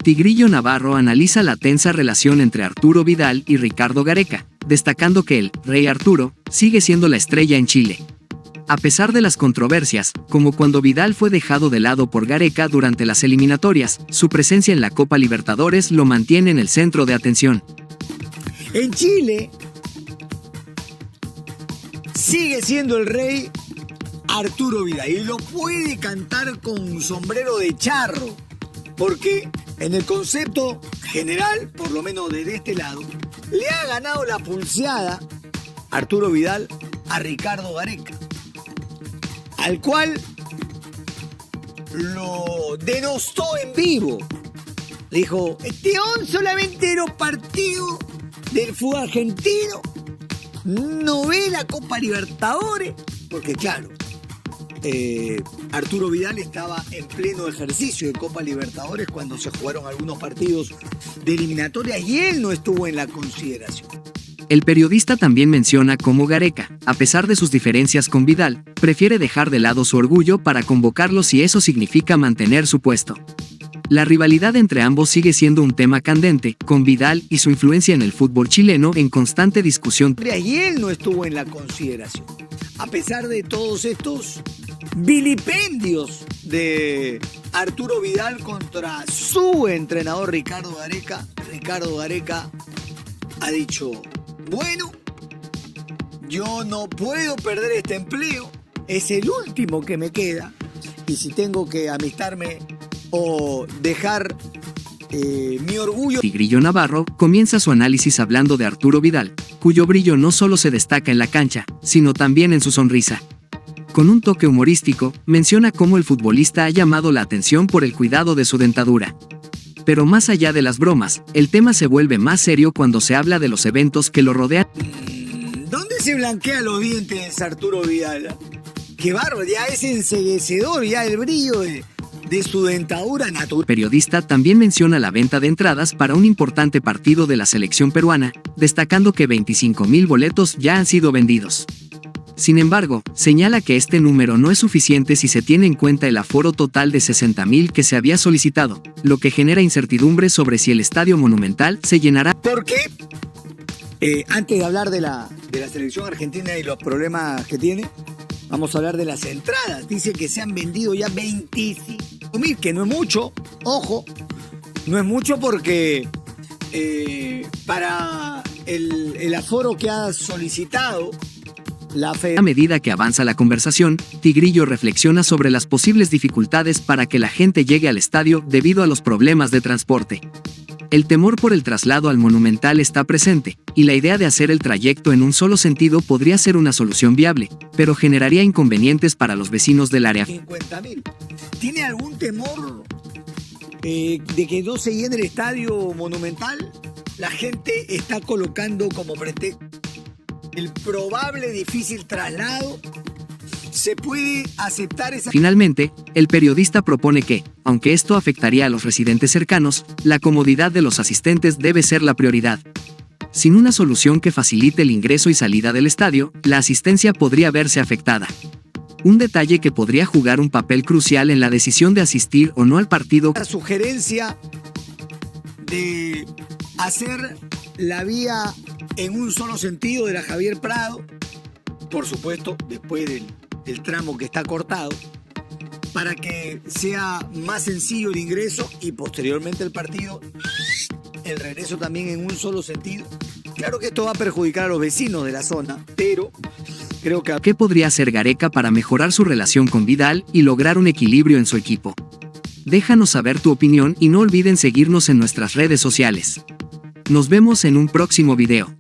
Tigrillo Navarro analiza la tensa relación entre Arturo Vidal y Ricardo Gareca, destacando que el Rey Arturo sigue siendo la estrella en Chile. A pesar de las controversias, como cuando Vidal fue dejado de lado por Gareca durante las eliminatorias, su presencia en la Copa Libertadores lo mantiene en el centro de atención. En Chile sigue siendo el rey Arturo Vidal y lo puede cantar con sombrero de charro, porque en el concepto general, por lo menos desde este lado, le ha ganado la pulseada Arturo Vidal a Ricardo Gareca, al cual lo denostó en vivo. Dijo, este solamente era partido del fútbol argentino, no ve la Copa Libertadores, porque claro, Arturo Vidal estaba en pleno ejercicio de Copa Libertadores cuando se jugaron algunos partidos de eliminatoria y él no estuvo en la consideración. El periodista también menciona cómo Gareca, a pesar de sus diferencias con Vidal, prefiere dejar de lado su orgullo para convocarlo si eso significa mantener su puesto. La rivalidad entre ambos sigue siendo un tema candente, con Vidal y su influencia en el fútbol chileno en constante discusión. Y él no estuvo en la consideración. A pesar de todos estos vilipendios de Arturo Vidal contra su entrenador Ricardo Gareca ha dicho, bueno, yo no puedo perder este empleo, es el último que me queda, y si tengo que amistarme o dejar mi orgullo... Tigrillo Navarro comienza su análisis hablando de Arturo Vidal, cuyo brillo no solo se destaca en la cancha, sino también en su sonrisa. Con un toque humorístico, menciona cómo el futbolista ha llamado la atención por el cuidado de su dentadura. Pero más allá de las bromas, el tema se vuelve más serio cuando se habla de los eventos que lo rodean. ¿Dónde se blanquea los dientes Arturo Vidal? ¡Qué bárbaro! Ya es enceguecedor, ya el brillo de su dentadura natural. El periodista también menciona la venta de entradas para un importante partido de la selección peruana, destacando que 25,000 boletos ya han sido vendidos. Sin embargo, señala que este número no es suficiente si se tiene en cuenta el aforo total de 60,000 que se había solicitado, lo que genera incertidumbre sobre si el Estadio Monumental se llenará. ¿Por qué? Antes de hablar de la selección argentina y los problemas que tiene, vamos a hablar de las entradas. Dice que se han vendido ya 25,000, que no es mucho, ojo, no es mucho porque para el aforo que ha solicitado A medida que avanza la conversación, Tigrillo reflexiona sobre las posibles dificultades para que la gente llegue al estadio debido a los problemas de transporte. El temor por el traslado al Monumental está presente, y la idea de hacer el trayecto en un solo sentido podría ser una solución viable, pero generaría inconvenientes para los vecinos del área. 50,000. ¿Tiene algún temor de que no se llene el Estadio Monumental? La gente está colocando como pretexto el probable difícil traslado. ¿Se puede aceptar esa? Finalmente, el periodista propone que, aunque esto afectaría a los residentes cercanos, la comodidad de los asistentes debe ser la prioridad. Sin una solución que facilite el ingreso y salida del estadio, la asistencia podría verse afectada. Un detalle que podría jugar un papel crucial en la decisión de asistir o no al partido. La sugerencia de hacer la vía en un solo sentido de la Javier Prado, por supuesto, después del tramo que está cortado, para que sea más sencillo el ingreso y posteriormente el partido, el regreso también en un solo sentido. Claro que esto va a perjudicar a los vecinos de la zona, pero creo que... ¿Qué podría hacer Gareca para mejorar su relación con Vidal y lograr un equilibrio en su equipo? Déjanos saber tu opinión y no olviden seguirnos en nuestras redes sociales. Nos vemos en un próximo video.